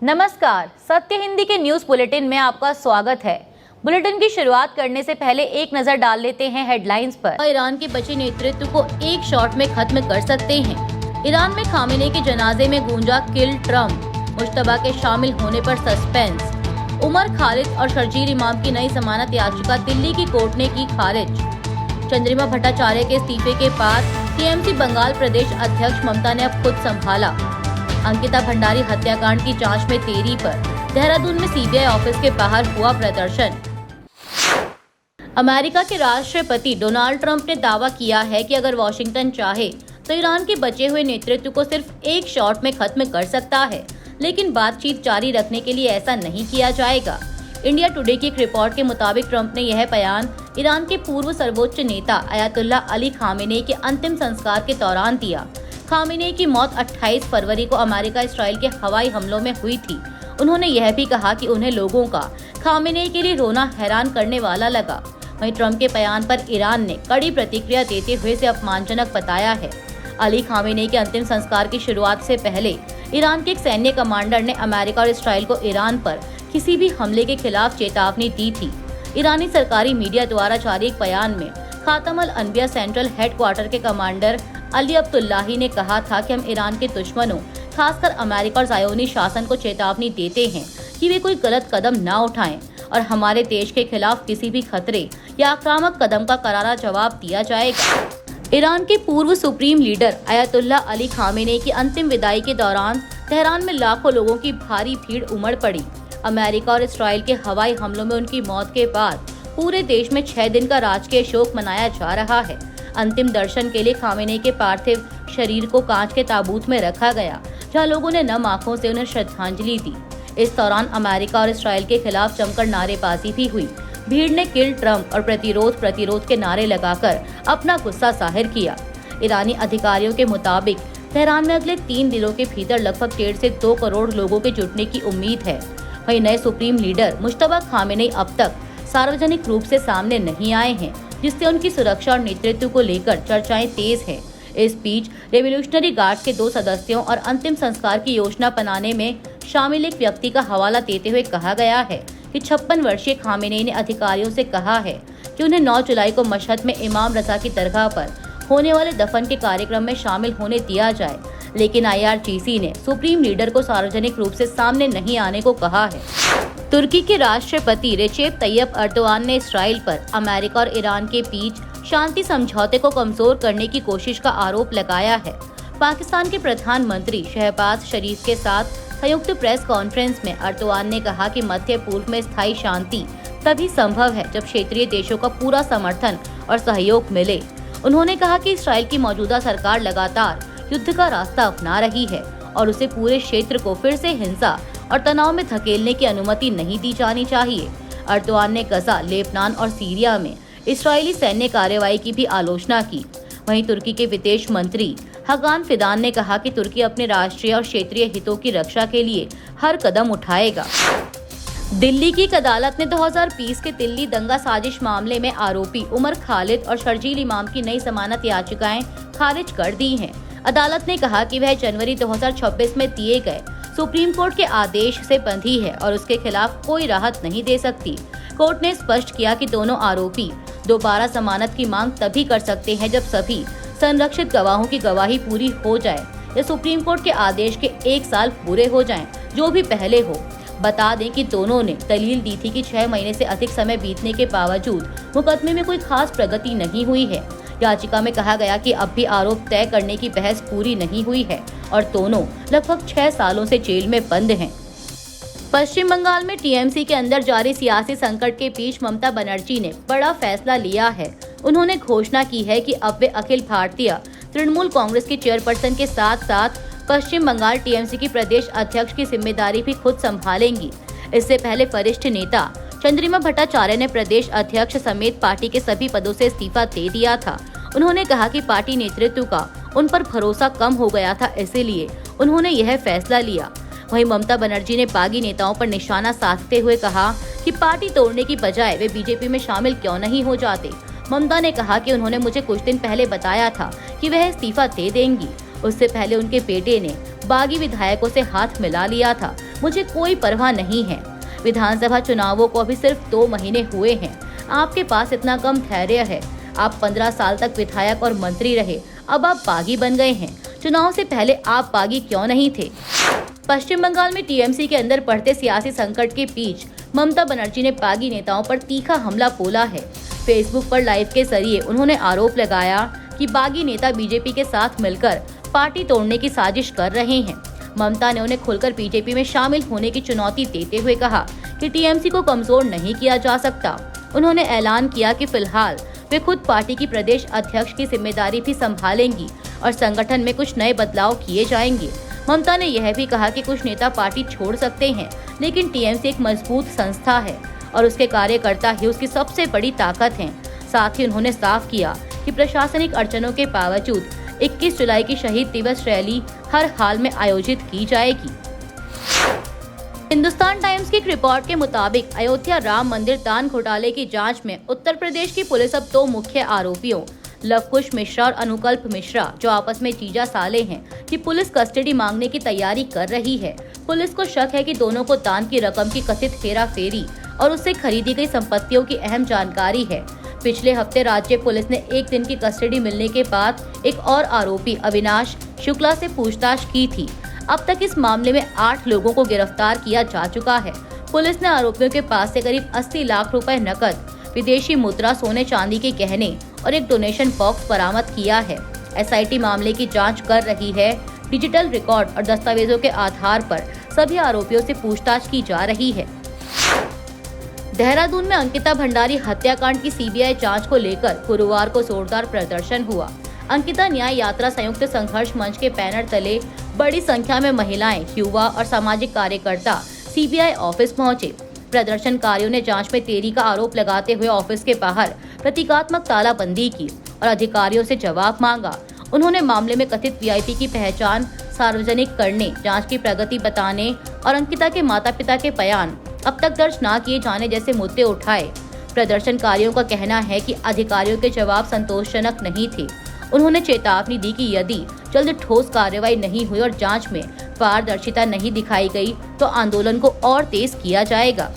नमस्कार, सत्य हिंदी के न्यूज बुलेटिन में आपका स्वागत है। बुलेटिन की शुरुआत करने से पहले एक नजर डाल लेते हैं हेडलाइंस पर। ईरान के बचे नेतृत्व को एक शॉट में खत्म कर सकते हैं। ईरान में खामेनी के जनाजे में गूंजा किल ट्रम्प। मुश्तबा के शामिल होने पर सस्पेंस। उमर खालिद और शर्जील इमाम की नई जमानत याचिका दिल्ली की कोर्ट ने की खारिज। चंद्रिमा भट्टाचार्य के इस्तीफे के बाद टीएमसी बंगाल प्रदेश अध्यक्ष ममता ने अब खुद संभाला। अंकिता भंडारी हत्याकांड की जांच में देरी पर देहरादून में सीबीआई ऑफिस के बाहर हुआ प्रदर्शन। अमेरिका के राष्ट्रपति डोनाल्ड ट्रंप ने दावा किया है कि अगर वॉशिंगटन चाहे तो ईरान के बचे हुए नेतृत्व को सिर्फ एक शॉट में खत्म कर सकता है, लेकिन बातचीत जारी रखने के लिए ऐसा नहीं किया जाएगा। इंडिया टुडे की एक रिपोर्ट के मुताबिक ट्रंप ने यह बयान ईरान के पूर्व सर्वोच्च नेता अयातुल्ला अली खामेनी के अंतिम संस्कार के दौरान दिया। खामेनी की मौत 28 फरवरी को अमेरिका इसराइल के हवाई हमलों में हुई थी। उन्होंने यह भी कहा कि उन्हें लोगों का खामेनी के लिए रोना हैरान करने वाला लगा। वहीं ट्रंप के बयान पर ईरान ने कड़ी प्रतिक्रिया देते हुए इसे अपमानजनक बताया है। अली खामेनी के अंतिम संस्कार की शुरुआत से पहले ईरान के एक सैन्य कमांडर ने अमेरिका और इसराइल को ईरान पर किसी भी हमले के खिलाफ चेतावनी दी थी। ईरानी सरकारी मीडिया द्वारा जारी एक बयान में खातम अल अनबिया सेंट्रल हेडक्वार्टर के कमांडर अली अब्दुल्लाही ने कहा था कि हम ईरान के दुश्मनों, खासकर अमेरिका और ज़ायोनी शासन को चेतावनी देते हैं कि वे कोई गलत कदम न उठाएं और हमारे देश के खिलाफ किसी भी खतरे या आक्रामक कदम का करारा जवाब दिया जाएगा। ईरान के पूर्व supreme leader Ayatollah Ali Khamenei की अंतिम विदाई के दौरान तेहरान में लाखों लोगों की भारी भीड़ उमड़ पड़ी। अमेरिका और इसराइल के हवाई हमलों में उनकी मौत के बाद पूरे देश में 6 दिन का राजकीय शोक मनाया जा रहा है। अंतिम दर्शन के लिए खामेनी के पार्थिव शरीर को कांच के ताबूत में रखा गया, जहां लोगों ने नम आंखों से उन्हें श्रद्धांजलि दी। इस दौरान अमेरिका और इसराइल के खिलाफ जमकर नारेबाजी भी हुई। भीड़ ने किल ट्रम्प और प्रतिरोध के नारे लगाकर अपना गुस्सा जाहिर किया। ईरानी अधिकारियों के मुताबिक तेहरान में अगले 3 दिनों के भीतर लगभग 1.5 से 2 करोड़ लोगों के जुटने की उम्मीद है। वहीं नए सुप्रीम लीडर मुश्तबा खामेनी अब तक सार्वजनिक रूप से सामने नहीं आए हैं, जिससे उनकी सुरक्षा और नेतृत्व को लेकर चर्चाएं तेज हैं। इस बीच रेवोल्यूशनरी गार्ड के 2 सदस्यों और अंतिम संस्कार की योजना बनाने में शामिल एक व्यक्ति का हवाला देते हुए कहा गया है कि 56 वर्षीय खामेनी ने अधिकारियों से कहा है कि उन्हें 9 जुलाई को मशहद में इमाम रजा की दरगाह पर होने वाले दफन के कार्यक्रम में शामिल होने दिया जाए, लेकिन IRGC ने सुप्रीम लीडर को सार्वजनिक रूप से सामने नहीं आने को कहा है। तुर्की के राष्ट्रपति रेचेप तैयब अर्दोआन ने इसराइल पर अमेरिका और ईरान के बीच शांति समझौते को कमजोर करने की कोशिश का आरोप लगाया है। पाकिस्तान के प्रधानमंत्री शहबाज शरीफ के साथ संयुक्त प्रेस कॉन्फ्रेंस में अर्दोआन ने कहा कि मध्य पूर्व में स्थायी शांति तभी संभव है जब क्षेत्रीय देशों का पूरा समर्थन और सहयोग मिले। उन्होंने कहा कि इसराइल की मौजूदा सरकार लगातार युद्ध का रास्ता अपना रही है और उसे पूरे क्षेत्र को फिर से हिंसा और तनाव में धकेलने की अनुमति नहीं दी जानी चाहिए। अर्दोआन ने गजा, लेबनान और सीरिया में इस्राएली सैन्य कार्रवाई की भी आलोचना की। वहीं तुर्की के विदेश मंत्री हगान फिदान ने कहा कि तुर्की अपने राष्ट्रीय और क्षेत्रीय हितों की रक्षा के लिए हर कदम उठाएगा। दिल्ली की एक अदालत ने 2020 के दिल्ली दंगा साजिश मामले में आरोपी उमर खालिद और शर्जील इमाम की नई जमानत याचिकाएं खारिज कर दी हैं। अदालत ने कहा कि वह जनवरी 2026 में दिए गए सुप्रीम कोर्ट के आदेश से बंधी है और उसके खिलाफ कोई राहत नहीं दे सकती। कोर्ट ने स्पष्ट किया कि दोनों आरोपी दोबारा जमानत की मांग तभी कर सकते हैं जब सभी संरक्षित गवाहों की गवाही पूरी हो जाए या सुप्रीम कोर्ट के आदेश के 1 साल पूरे हो जाएं, जो भी पहले हो। बता दें कि दोनों ने दलील दी थी कि 6 महीने से अधिक समय बीतने के बावजूद मुकदमे में कोई खास प्रगति नहीं हुई है। याचिका में कहा गया कि अब भी आरोप तय करने की बहस पूरी नहीं हुई है और दोनों लगभग 6 सालों से जेल में बंद हैं। पश्चिम बंगाल में टीएमसी के अंदर जारी सियासी संकट के बीच ममता बनर्जी ने बड़ा फैसला लिया है। उन्होंने घोषणा की है कि अब वे अखिल भारतीय तृणमूल कांग्रेस की चेयरपर्सन के साथ साथ पश्चिम बंगाल टीएमसी की प्रदेश अध्यक्ष की जिम्मेदारी भी खुद संभालेंगी। इससे पहले वरिष्ठ नेता चंद्रिमा भट्टाचार्य ने प्रदेश अध्यक्ष समेत पार्टी के सभी पदों से इस्तीफा दे दिया था। उन्होंने कहा कि पार्टी नेतृत्व का उन पर भरोसा कम हो गया था, इसीलिए उन्होंने यह फैसला लिया। वहीं ममता बनर्जी ने बागी नेताओं पर निशाना साधते हुए कहा कि पार्टी तोड़ने की बजाय वे बीजेपी में शामिल क्यों नहीं हो जाते। ममता ने कहा कि उन्होंने मुझे कुछ दिन पहले बताया था कि वह इस्तीफा दे देंगी। उससे पहले उनके बेटे ने बागी विधायकों से हाथ मिला लिया था। मुझे कोई परवाह नहीं है। विधानसभा चुनावों को अभी सिर्फ 2 महीने हुए हैं। आपके पास इतना कम धैर्य है। आप 15 साल तक विधायक और मंत्री रहे, अब आप बागी बन गए हैं। चुनाव से पहले आप बागी क्यों नहीं थे? पश्चिम बंगाल में टीएमसी के अंदर बढ़ते सियासी संकट के बीच ममता बनर्जी ने बागी नेताओं पर तीखा हमला बोला है। फेसबुक पर लाइव के जरिए उन्होंने आरोप लगाया कि बागी नेता बीजेपी के साथ मिलकर पार्टी तोड़ने की साजिश कर रहे हैं। ममता ने उन्हें खुलकर बीजेपी में शामिल होने की चुनौती देते हुए कहा कि टीएमसी को कमजोर नहीं किया जा सकता। उन्होंने ऐलान किया कि फिलहाल वे खुद पार्टी की प्रदेश अध्यक्ष की जिम्मेदारी भी संभालेंगी और संगठन में कुछ नए बदलाव किए जाएंगे। ममता ने यह भी कहा कि कुछ नेता पार्टी छोड़ सकते हैं, लेकिन टीएमसी एक मजबूत संस्था है और उसके कार्यकर्ता ही उसकी सबसे बड़ी ताकत हैं। साथ ही उन्होंने साफ किया कि प्रशासनिक अड़चनों के बावजूद 21 जुलाई की शहीद दिवस रैली हर हाल में आयोजित की जाएगी। हिंदुस्तान टाइम्स की एक रिपोर्ट के मुताबिक अयोध्या राम मंदिर दान घोटाले की जांच में उत्तर प्रदेश की पुलिस अब 2 मुख्य आरोपियों लवकुश मिश्रा और अनुकल्प मिश्रा, जो आपस में जीजा साले हैं, की पुलिस कस्टडी मांगने की तैयारी कर रही है। पुलिस को शक है कि दोनों को दान की रकम की कथित हेराफेरी और उससे खरीदी गई संपत्तियों की अहम जानकारी है। पिछले हफ्ते राज्य पुलिस ने 1 दिन की कस्टडी मिलने के बाद एक और आरोपी अविनाश शुक्ला से पूछताछ की थी। अब तक इस मामले में 8 लोगों को गिरफ्तार किया जा चुका है। पुलिस ने आरोपियों के पास से करीब 80 लाख रुपए नकद, विदेशी मुद्रा, सोने चांदी के गहने और एक डोनेशन बॉक्स बरामद किया है। एसआईटी मामले की जांच कर रही है। डिजिटल रिकॉर्ड और दस्तावेजों के आधार पर सभी आरोपियों से पूछताछ की जा रही है। देहरादून में अंकिता भंडारी हत्याकांड की सीबीआई जांच को लेकर गुरुवार को जोरदार प्रदर्शन हुआ। अंकिता न्याय यात्रा संयुक्त संघर्ष मंच के बैनर तले बड़ी संख्या में महिलाएं, युवा और सामाजिक कार्यकर्ता सीबीआई ऑफिस पहुंचे। प्रदर्शनकारियों ने जांच में देरी का आरोप लगाते हुए ऑफिस के बाहर प्रतीकात्मक तालाबंदी की और अधिकारियों से जवाब मांगा। उन्होंने मामले में कथित वीआईपी की पहचान सार्वजनिक करने, जांच की प्रगति बताने और अंकिता के माता पिता के बयान अब तक दर्ज न किए जाने जैसे मुद्दे उठाए। प्रदर्शनकारियों का कहना है कि अधिकारियों के जवाब संतोषजनक नहीं थे। उन्होंने चेतावनी दी कि यदि जल्द ठोस कार्रवाई नहीं हुई और जांच में पारदर्शिता नहीं दिखाई गई तो आंदोलन को और तेज किया जाएगा।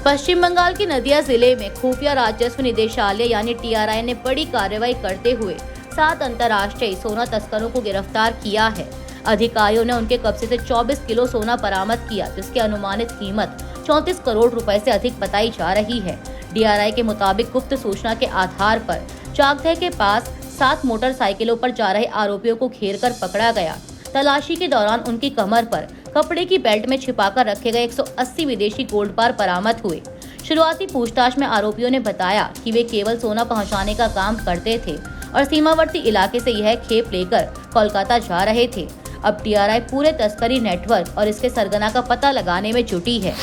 पश्चिम बंगाल के नदिया जिले में खुफिया राजस्व निदेशालय यानी टीआरआई ने बड़ी कार्रवाई करते हुए 7 अंतर्राष्ट्रीय सोना तस्करों को गिरफ्तार किया है। अधिकारियों ने उनके कब्जे से 24 किलो सोना बरामद किया, जिसकी अनुमानित कीमत 34 करोड़ रुपए से अधिक बताई जा रही है। डीआरआई के मुताबिक गुप्त सूचना के आधार पर चाकदह के पास 7 मोटरसाइकिलों पर जा रहे आरोपियों को घेरकर पकड़ा गया। तलाशी के दौरान उनकी कमर पर कपड़े की बेल्ट में छिपाकर रखे गए 180 विदेशी गोल्ड बार बरामद हुए। शुरुआती पूछताछ में आरोपियों ने बताया कि वे केवल सोना पहुंचाने का काम करते थे और सीमावर्ती इलाके से यह खेप लेकर कोलकाता जा रहे थे। अब टीआरआई पूरे तस्करी नेटवर्क और इसके सरगना का पता लगाने में जुटी है।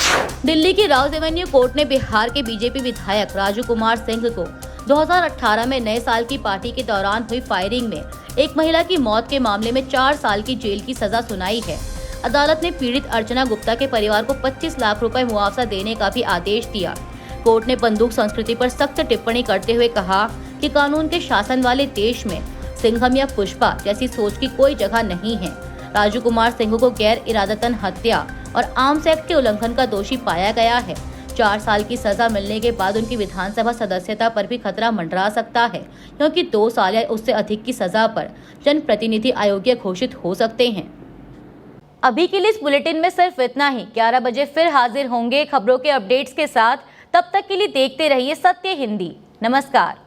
दिल्ली की राउज एवेन्यू कोर्ट ने बिहार के बीजेपी विधायक राजू कुमार सिंह को 2018 में नए साल की पार्टी के दौरान हुई फायरिंग में एक महिला की मौत के मामले में 4 साल की जेल की सजा सुनाई है। अदालत ने पीड़ित अर्चना गुप्ता के परिवार को 25 लाख रुपए मुआवजा देने का भी आदेश दिया। कोर्ट ने बंदूक संस्कृति पर सख्त टिप्पणी करते हुए कहा कि कानून के शासन वाले देश में सिंघम या पुष्पा जैसी सोच की कोई जगह नहीं है। राजू कुमार सिंह को गैर इरादतन हत्या और आर्म्स एक्ट के उल्लंघन का दोषी पाया गया है। 4 साल की सजा मिलने के बाद उनकी विधानसभा सदस्यता पर भी खतरा मंडरा सकता है, क्योंकि 2 साल या उससे अधिक की सजा पर जनप्रतिनिधि अयोग्य घोषित हो सकते हैं। अभी के लिए इस बुलेटिन में सिर्फ इतना ही। 11 बजे फिर हाजिर होंगे खबरों के अपडेट्स के साथ। तब तक के लिए देखते रहिए सत्य हिंदी। नमस्कार।